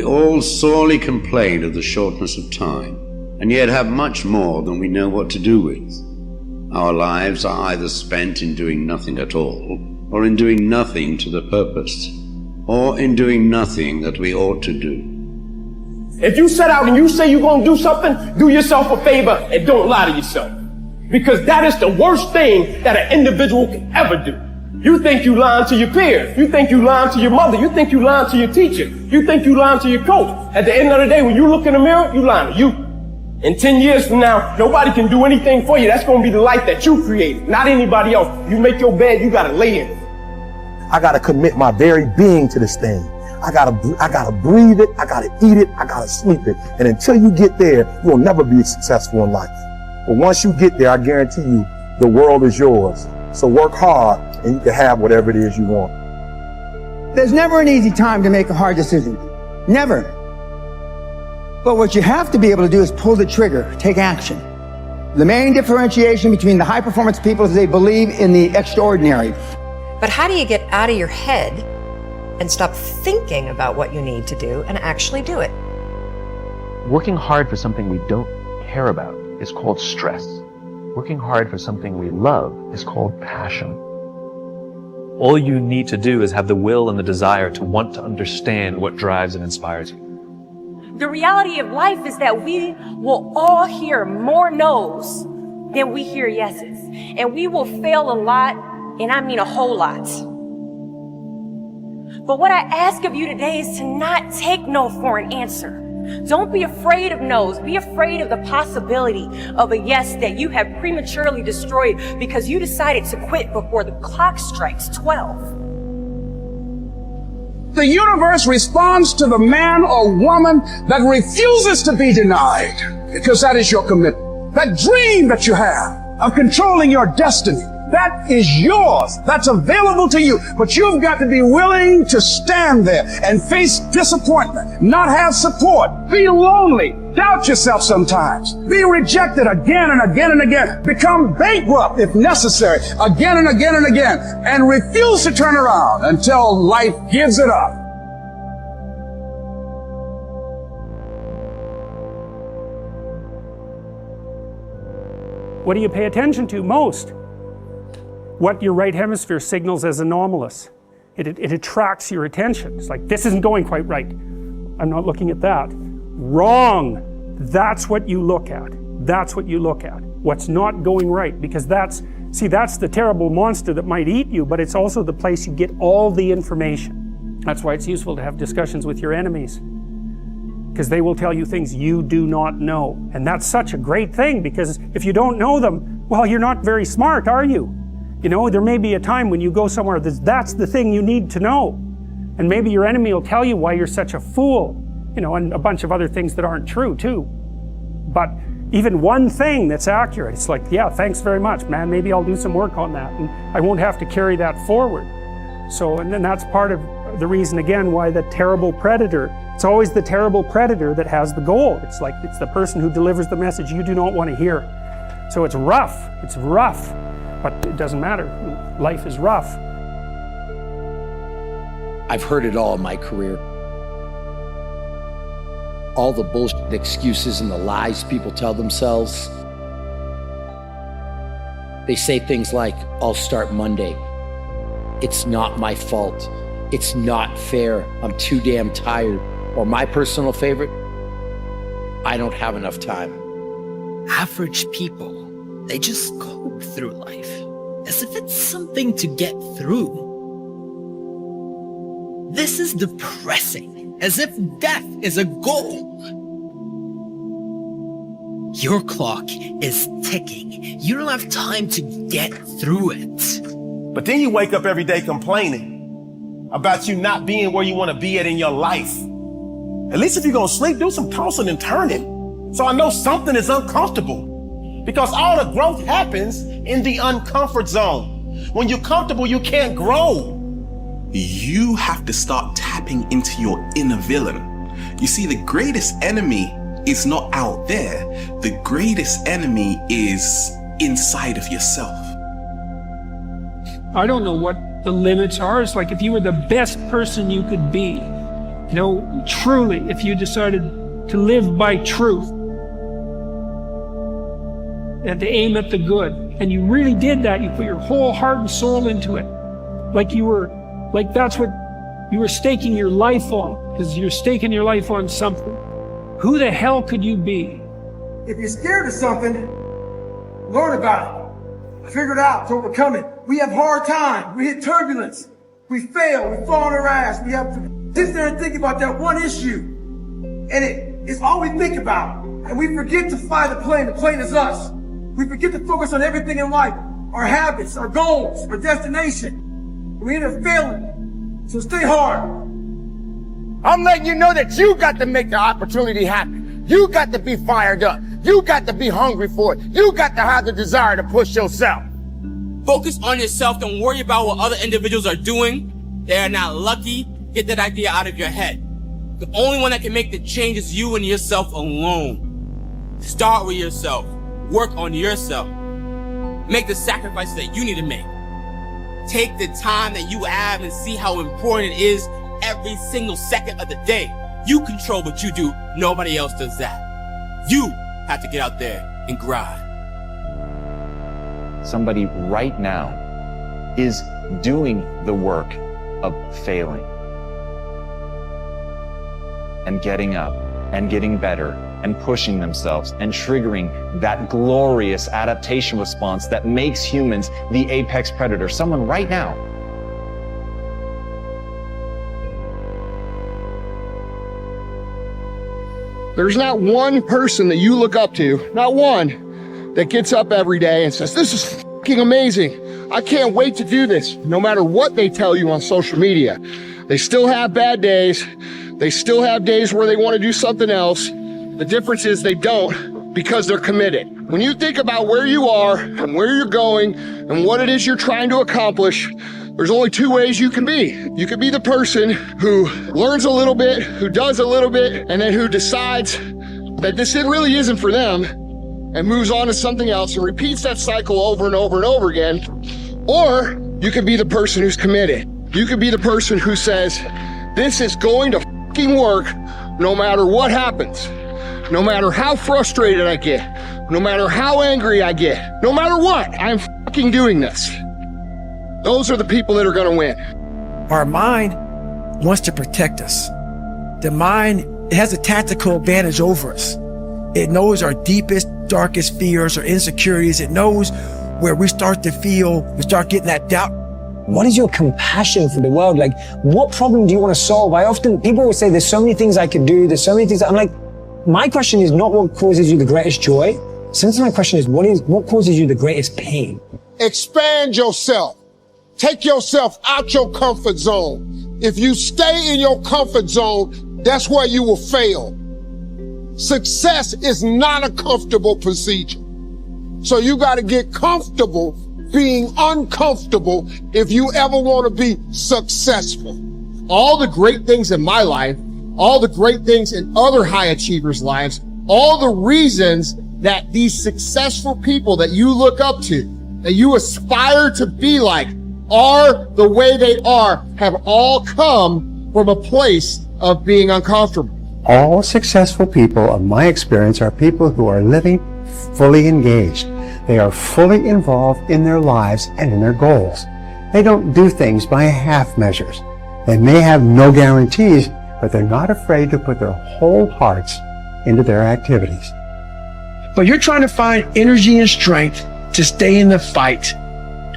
We all sorely complain of the shortness of time, and yet have much more than we know what to do with. Our lives are either spent in doing nothing at all, or in doing nothing to the purpose, or in doing nothing that we ought to do. If you set out and you say you're going to do something, do yourself a favor and don't lie to yourself. Because that is the worst thing that an individual can ever do. You think you lying to your peers. You think you lying to your mother. You think you lying to your teacher. You think you lying to your coach. At the end of the day, when you look in the mirror, you lying to you. In 10 years from now, nobody can do anything for you. That's going to be the life that you created, not anybody else. You make your bed, you got to lay in it. I got to commit my very being to this thing. I gotta breathe it. I gotta eat it. I gotta sleep it. And until you get there, you'll never be successful in life. But once you get there, I guarantee you, the world is yours. So work hard and you can have whatever it is you want. There's never an easy time to make a hard decision. Never. But what you have to be able to do is pull the trigger, take action. The main differentiation between the high-performance people is they believe in the extraordinary. But how do you get out of your head and stop thinking about what you need to do and actually do it? Working hard for something we don't care about is called stress. Working hard for something we love is called passion. All you need to do is have the will and the desire to want to understand what drives and inspires you. The reality of life is that we will all hear more no's than we hear yeses. And we will fail a lot, and I mean a whole lot. But what I ask of you today is to not take no for an answer. Don't be afraid of no's. Be afraid of the possibility of a yes that you have prematurely destroyed because you decided to quit before the clock strikes 12. The universe responds to the man or woman that refuses to be denied, because that is your commitment. That dream that you have of controlling your destiny, that is yours. That's available to you. But you've got to be willing to stand there and face disappointment, not have support, be lonely, doubt yourself sometimes, be rejected again and again and again, become bankrupt if necessary, again and again and again, and refuse to turn around until life gives it up. What do you pay attention to most? What your right hemisphere signals as anomalous. It attracts your attention. It's like, this isn't going quite right. I'm not looking at that. Wrong. That's what you look at. That's what you look at. What's not going right. Because that's the terrible monster that might eat you, but it's also the place you get all the information. That's why it's useful to have discussions with your enemies. Because they will tell you things you do not know. And that's such a great thing, because if you don't know them, well, you're not very smart, are you? You know, there may be a time when you go somewhere that's the thing you need to know. And maybe your enemy will tell you why you're such a fool, you know, and a bunch of other things that aren't true too. But even one thing that's accurate, it's like, yeah, thanks very much, man. Maybe I'll do some work on that and I won't have to carry that forward. So, and then that's part of the reason, again, why the terrible predator, it's always the terrible predator that has the goal. It's like, it's the person who delivers the message you do not want to hear. So it's rough, but it doesn't matter. Life is rough. I've heard it all in my career. All the bullshit excuses and the lies people tell themselves. They say things like, I'll start Monday. It's not my fault. It's not fair. I'm too damn tired. Or my personal favorite, I don't have enough time. Average people, they just go through life as if it's something to get through. This is depressing, as if death is a goal. Your clock is ticking. You don't have time to get through it. But then you wake up every day complaining about you not being where you want to be at in your life. At least if you're going to sleep, do some tossing and turning. So I know something is uncomfortable. Because all the growth happens in the uncomfort zone. When you're comfortable, you can't grow. You have to start tapping into your inner villain. You see, the greatest enemy is not out there. The greatest enemy is inside of yourself. I don't know what the limits are. It's like if you were the best person you could be, You know, truly, if you decided to live by truth and to aim at the good, and you really did that, you put your whole heart and soul into it, like that's what you were staking your life on, because you're staking your life on something. Who the hell could you be? If you're scared of something, learn about it. Figure it out to overcome it. We have hard times. We hit turbulence. We fail. We fall on our ass. We have to sit there and think about that one issue. And it's all we think about. And we forget to fly the plane. The plane is us. We forget to focus on everything in life. Our habits, our goals, our destination. We end up failing. So stay hard. I'm letting you know that you got to make the opportunity happen. You got to be fired up. You got to be hungry for it. You got to have the desire to push yourself. Focus on yourself. Don't worry about what other individuals are doing. They are not lucky. Get that idea out of your head. The only one that can make the change is you and yourself alone. Start with yourself. Work on yourself. Make the sacrifices that you need to make. Take the time that you have and see how important it is every single second of the day. You control what you do. Nobody else does that. You have to get out there and grind. Somebody right now is doing the work of failing and getting up and getting better and pushing themselves and triggering that glorious adaptation response that makes humans the apex predator. Someone right now. There's not one person that you look up to, not one, that gets up every day and says, this is fucking amazing. I can't wait to do this. No matter what they tell you on social media, they still have bad days. They still have days where they want to do something else. The difference is they don't, because they're committed. When you think about where you are and where you're going and what it is you're trying to accomplish, there's only two ways you can be. You can be the person who learns a little bit, who does a little bit, and then who decides that this really isn't for them and moves on to something else and repeats that cycle over and over and over again. Or you can be the person who's committed. You can be the person who says, this is going to fucking work no matter what happens. No matter how frustrated I get, no matter how angry I get, no matter what, I'm fucking doing this. Those are the people that are going to win. Our mind wants to protect us. The mind, it has a tactical advantage over us. It knows our deepest, darkest fears or insecurities. It knows where we start to feel, we start getting that doubt. What is your compassion for the world? Like, what problem do you want to solve? People will say, there's so many things I could do. There's so many things. I'm like, my question is not what causes you the greatest joy. Sometimes my question is, what causes you the greatest pain? Expand yourself. Take yourself out your comfort zone. If you stay in your comfort zone, that's where you will fail. Success is not a comfortable procedure. So you got to get comfortable being uncomfortable if you ever want to be successful. All the great things in my life, all the great things in other high achievers' lives, all the reasons that these successful people that you look up to, that you aspire to be like, are the way they are, have all come from a place of being uncomfortable. All successful people, of my experience, are people who are living fully engaged. They are fully involved in their lives and in their goals. They don't do things by half measures. They may have no guarantees, but they're not afraid to put their whole hearts into their activities. But you're trying to find energy and strength to stay in the fight,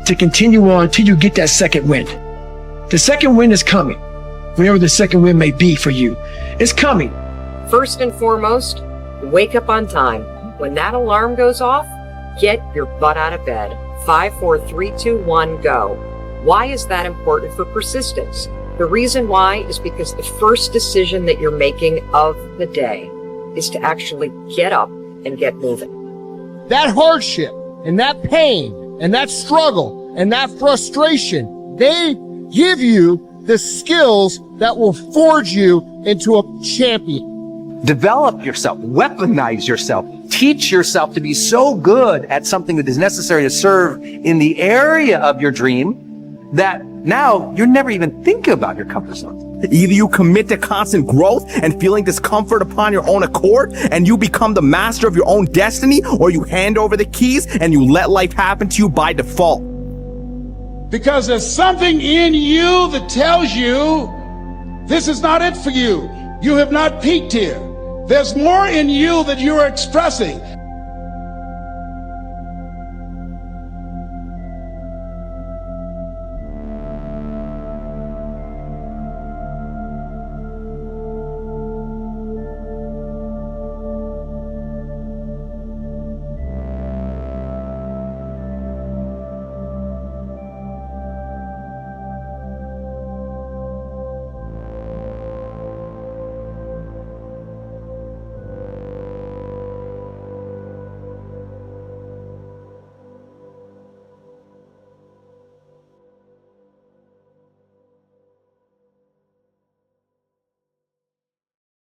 to continue on until you get that second wind. The second wind is coming, whenever the second wind may be for you. It's coming. First and foremost, wake up on time. When that alarm goes off, get your butt out of bed. 5, 4, 3, 2, 1, go. Why is that important for persistence? The reason why is because the first decision that you're making of the day is to actually get up and get moving. That hardship and that pain and that struggle and that frustration, they give you the skills that will forge you into a champion. Develop yourself, weaponize yourself, teach yourself to be so good at something that is necessary to serve in the area of your dream that now you're never even thinking about your comfort zone. Either you commit to constant growth and feeling discomfort upon your own accord, and you become the master of your own destiny, or you hand over the keys and you let life happen to you by default. Because there's something in you that tells you this is not it for you. You have not peaked here. There's more in you that you are expressing.